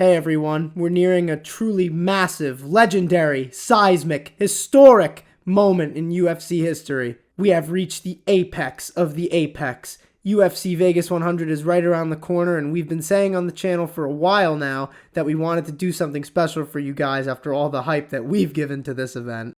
Hey everyone, we're nearing a truly massive, legendary, seismic, historic moment in UFC history. We have reached the apex of the apex. UFC Vegas 100 is right around the corner, and we've been saying on the channel for a while now that we wanted to do something special for you guys after all the hype that we've given to this event.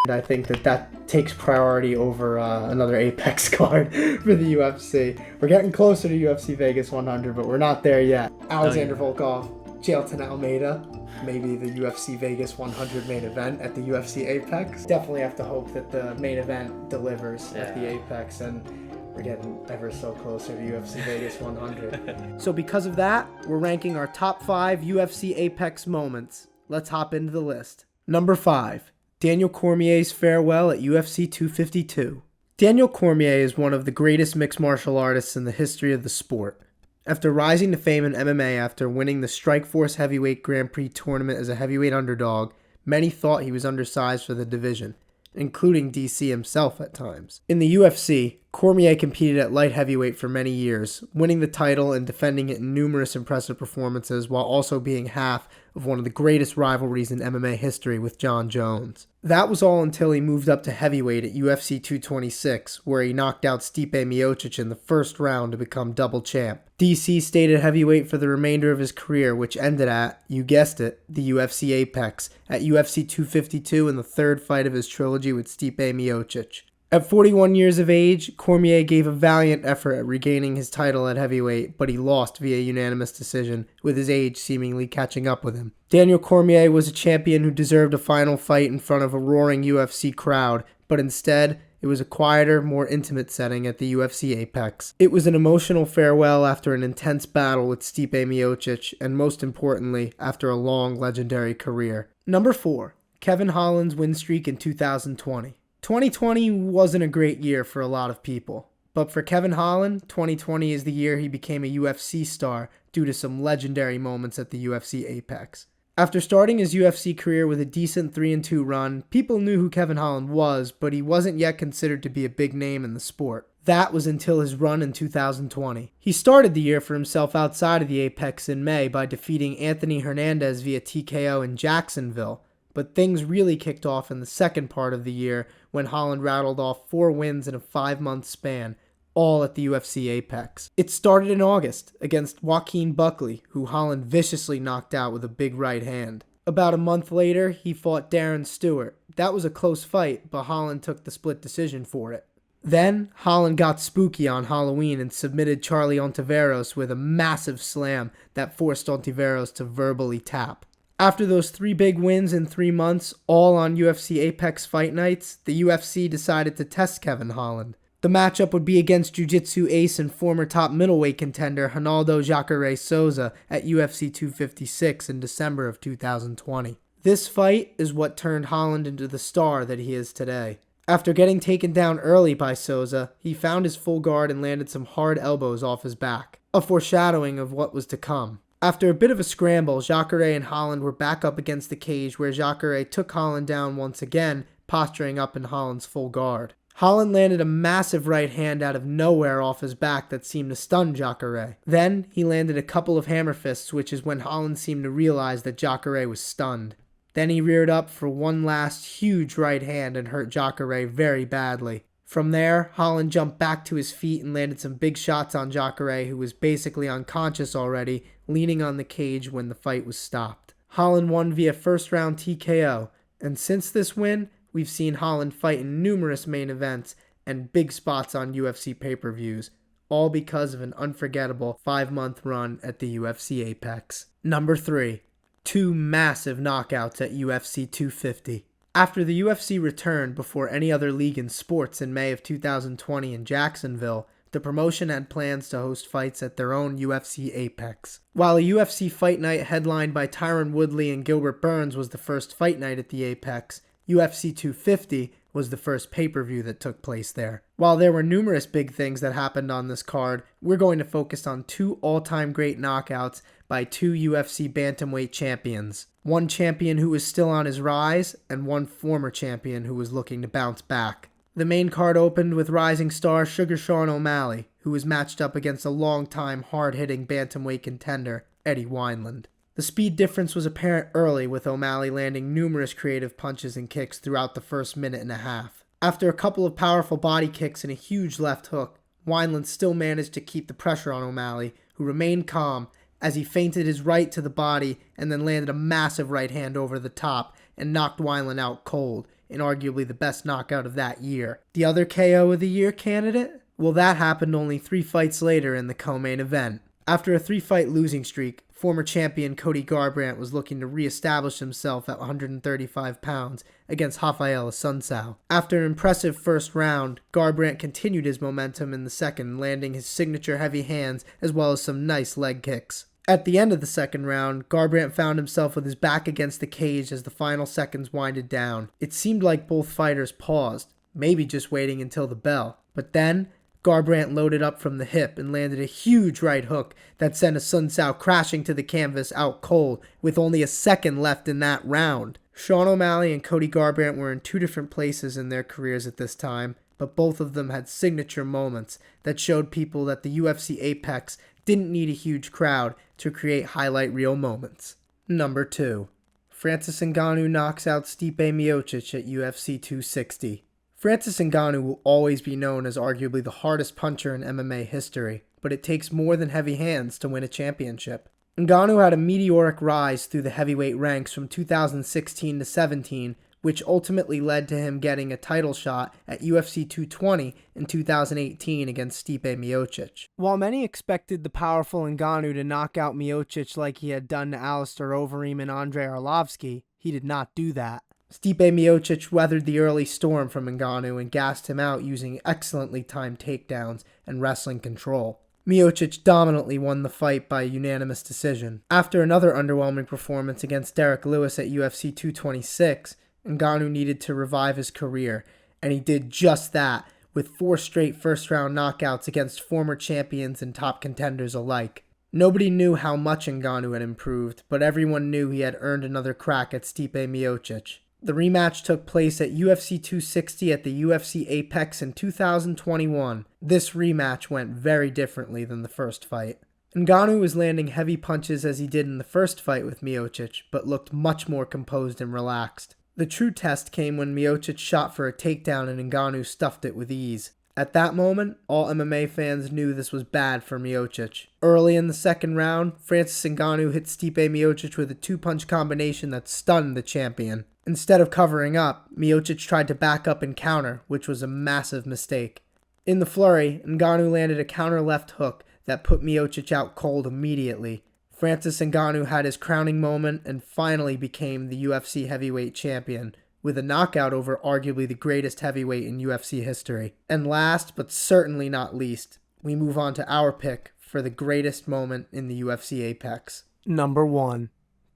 I think that takes priority over another Apex card for the UFC. We're getting closer to UFC Vegas 100, but we're not there yet. Alexander Volkov, Jailton Almeida, maybe the UFC Vegas 100 main event at the UFC Apex. Definitely have to hope that the main event delivers at the Apex, and we're getting ever so closer to UFC Vegas 100. So because of that, we're ranking our top 5 UFC Apex moments. Let's hop into the list. Number 5. Daniel Cormier's farewell at UFC 252. Daniel Cormier is one of the greatest mixed martial artists in the history of the sport. After rising to fame in MMA after winning the Strikeforce Heavyweight Grand Prix tournament as a heavyweight underdog, many thought he was undersized for the division, including DC himself at times. In the UFC, Cormier competed at light heavyweight for many years, winning the title and defending it in numerous impressive performances while also being half of one of the greatest rivalries in MMA history with Jon Jones. That was all until he moved up to heavyweight at UFC 226, where he knocked out Stipe Miocic in the first round to become double champ. DC stayed at heavyweight for the remainder of his career, which ended at, you guessed it, the UFC Apex, at UFC 252 in the third fight of his trilogy with Stipe Miocic. At 41 years of age, Cormier gave a valiant effort at regaining his title at heavyweight, but he lost via unanimous decision, with his age seemingly catching up with him. Daniel Cormier was a champion who deserved a final fight in front of a roaring UFC crowd, but instead, it was a quieter, more intimate setting at the UFC Apex. It was an emotional farewell after an intense battle with Stipe Miocic, and most importantly, after a long, legendary career. Number 4. Kevin Holland's win streak in 2020. 2020 wasn't a great year for a lot of people, but for Kevin Holland, 2020 is the year he became a UFC star due to some legendary moments at the UFC Apex. After starting his UFC career with a decent 3-2 run, people knew who Kevin Holland was, but he wasn't yet considered to be a big name in the sport. That was until his run in 2020. He started the year for himself outside of the Apex in May by defeating Anthony Hernandez via TKO in Jacksonville, but things really kicked off in the second part of the year when Holland rattled off 4 wins in a 5-month span, all at the UFC Apex. It started in August against Joaquin Buckley, who Holland viciously knocked out with a big right hand. About a month later, he fought Darren Stewart. That was a close fight, but Holland took the split decision for it. Then, Holland got spooky on Halloween and submitted Charlie Ontiveros with a massive slam that forced Ontiveros to verbally tap. After those 3 big wins in 3 months, all on UFC Apex fight nights, the UFC decided to test Kevin Holland. The matchup would be against jiu-jitsu ace and former top middleweight contender Ronaldo Jacare Souza at UFC 256 in December of 2020. This fight is what turned Holland into the star that he is today. After getting taken down early by Souza, he found his full guard and landed some hard elbows off his back, a foreshadowing of what was to come. After a bit of a scramble, Jacare and Holland were back up against the cage where Jacare took Holland down once again, posturing up in Holland's full guard. Holland landed a massive right hand out of nowhere off his back that seemed to stun Jacare. Then, he landed a couple of hammer fists, which is when Holland seemed to realize that Jacare was stunned. Then he reared up for one last huge right hand and hurt Jacare very badly. From there, Holland jumped back to his feet and landed some big shots on Jacare, who was basically unconscious already, leaning on the cage when the fight was stopped. Holland won via first-round TKO, and since this win, we've seen Holland fight in numerous main events and big spots on UFC pay-per-views, all because of an unforgettable 5-month run at the UFC Apex. Number 3. 2 massive knockouts at UFC 250. After the UFC returned before any other league in sports in May of 2020 in Jacksonville, the promotion had plans to host fights at their own UFC Apex. While a UFC fight night headlined by Tyron Woodley and Gilbert Burns was the first fight night at the Apex, UFC 250 was the first pay-per-view that took place there. While there were numerous big things that happened on this card, we're going to focus on 2 all-time great knockouts by 2 UFC bantamweight champions. One champion who was still on his rise, and one former champion who was looking to bounce back. The main card opened with rising star Sugar Sean O'Malley, who was matched up against a long-time hard-hitting bantamweight contender, Eddie Wineland. The speed difference was apparent early, with O'Malley landing numerous creative punches and kicks throughout the first minute and a half. After a couple of powerful body kicks and a huge left hook, Wineland still managed to keep the pressure on O'Malley, who remained calm as he feinted his right to the body and then landed a massive right hand over the top and knocked Wineland out cold, in arguably the best knockout of that year. The other KO of the year candidate? Well, that happened only 3 fights later in the co-main event. After a 3-fight losing streak, former champion Cody Garbrandt was looking to re-establish himself at 135 pounds against Rafael Assunção. After an impressive first round, Garbrandt continued his momentum in the second, landing his signature heavy hands as well as some nice leg kicks. At the end of the second round, Garbrandt found himself with his back against the cage as the final seconds winded down. It seemed like both fighters paused, maybe just waiting until the bell. But then, Garbrandt loaded up from the hip and landed a huge right hook that sent Assunção crashing to the canvas out cold with only a second left in that round. Sean O'Malley and Cody Garbrandt were in 2 different places in their careers at this time, but both of them had signature moments that showed people that the UFC Apex didn't need a huge crowd to create highlight reel moments. Number 2. Francis Ngannou knocks out Stipe Miocic at UFC 260. Francis Ngannou will always be known as arguably the hardest puncher in MMA history, but it takes more than heavy hands to win a championship. Ngannou had a meteoric rise through the heavyweight ranks from 2016 to 17, which ultimately led to him getting a title shot at UFC 220 in 2018 against Stipe Miocic. While many expected the powerful Ngannou to knock out Miocic like he had done to Alistair Overeem and Andrei Arlovski, he did not do that. Stipe Miocic weathered the early storm from Ngannou and gassed him out using excellently timed takedowns and wrestling control. Miocic dominantly won the fight by unanimous decision. After another underwhelming performance against Derek Lewis at UFC 226, Ngannou needed to revive his career, and he did just that with 4 straight first-round knockouts against former champions and top contenders alike. Nobody knew how much Ngannou had improved, but everyone knew he had earned another crack at Stipe Miocic. The rematch took place at UFC 260 at the UFC Apex in 2021. This rematch went very differently than the first fight. Ngannou was landing heavy punches as he did in the first fight with Miocic, but looked much more composed and relaxed. The true test came when Miocic shot for a takedown and Ngannou stuffed it with ease. At that moment, all MMA fans knew this was bad for Miocic. Early in the second round, Francis Ngannou hit Stipe Miocic with a 2-punch combination that stunned the champion. Instead of covering up, Miocic tried to back up and counter, which was a massive mistake. In the flurry, Ngannou landed a counter left hook that put Miocic out cold immediately. Francis Ngannou had his crowning moment and finally became the UFC heavyweight champion, with a knockout over arguably the greatest heavyweight in UFC history. And last, but certainly not least, we move on to our pick for the greatest moment in the UFC Apex. Number 1.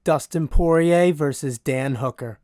Dustin Poirier versus Dan Hooker.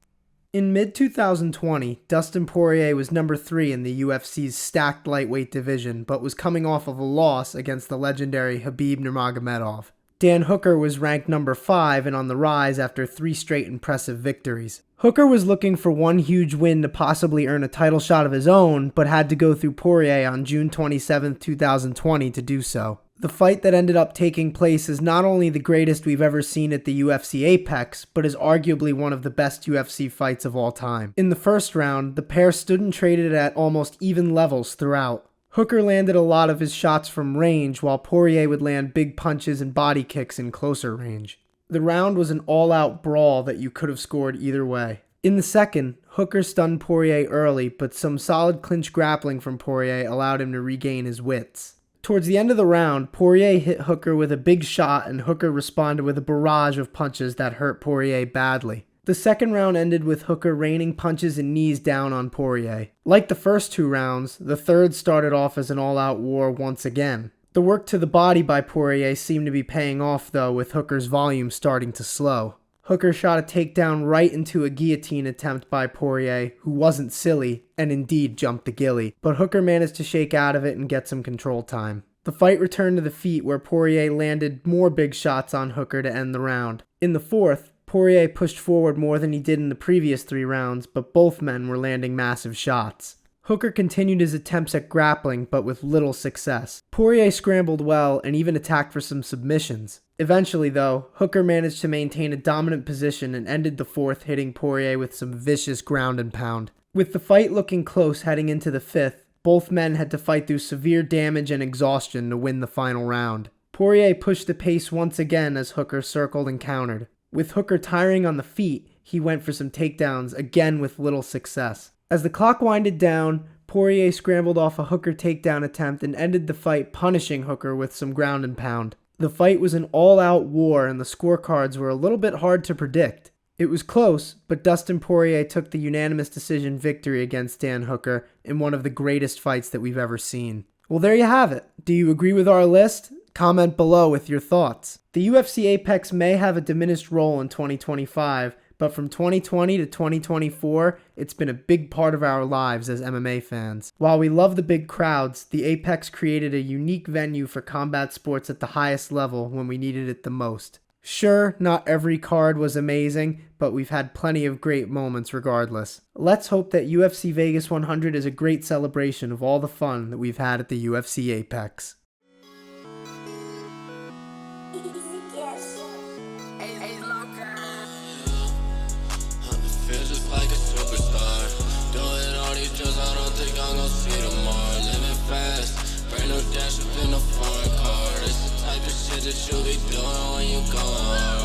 In mid-2020, Dustin Poirier was number 3 in the UFC's stacked lightweight division, but was coming off of a loss against the legendary Khabib Nurmagomedov. Dan Hooker was ranked number 5 and on the rise after 3 straight impressive victories. Hooker was looking for one huge win to possibly earn a title shot of his own, but had to go through Poirier on June 27, 2020 to do so. The fight that ended up taking place is not only the greatest we've ever seen at the UFC Apex, but is arguably one of the best UFC fights of all time. In the first round, the pair stood and traded at almost even levels throughout. Hooker landed a lot of his shots from range, while Poirier would land big punches and body kicks in closer range. The round was an all-out brawl that you could have scored either way. In the second, Hooker stunned Poirier early, but some solid clinch grappling from Poirier allowed him to regain his wits. Towards the end of the round, Poirier hit Hooker with a big shot and Hooker responded with a barrage of punches that hurt Poirier badly. The second round ended with Hooker raining punches and knees down on Poirier. Like the first 2 rounds, the third started off as an all-out war once again. The work to the body by Poirier seemed to be paying off though, with Hooker's volume starting to slow. Hooker shot a takedown right into a guillotine attempt by Poirier, who wasn't silly, and indeed jumped the gilly, but Hooker managed to shake out of it and get some control time. The fight returned to the feet where Poirier landed more big shots on Hooker to end the round. In the fourth, Poirier pushed forward more than he did in the previous 3 rounds, but both men were landing massive shots. Hooker continued his attempts at grappling, but with little success. Poirier scrambled well and even attacked for some submissions. Eventually, though, Hooker managed to maintain a dominant position and ended the fourth, hitting Poirier with some vicious ground and pound. With the fight looking close heading into the fifth, both men had to fight through severe damage and exhaustion to win the final round. Poirier pushed the pace once again as Hooker circled and countered. With Hooker tiring on the feet, he went for some takedowns, again with little success. As the clock winded down, Poirier scrambled off a Hooker takedown attempt and ended the fight, punishing Hooker with some ground and pound. The fight was an all-out war and the scorecards were a little bit hard to predict. It was close, but Dustin Poirier took the unanimous decision victory against Dan Hooker in one of the greatest fights that we've ever seen. Well, there you have it. Do you agree with our list? Comment below with your thoughts. The UFC Apex may have a diminished role in 2025, but from 2020 to 2024, it's been a big part of our lives as MMA fans. While we love the big crowds, the Apex created a unique venue for combat sports at the highest level when we needed it the most. Sure, not every card was amazing, but we've had plenty of great moments regardless. Let's hope that UFC Vegas 100 is a great celebration of all the fun that we've had at the UFC Apex.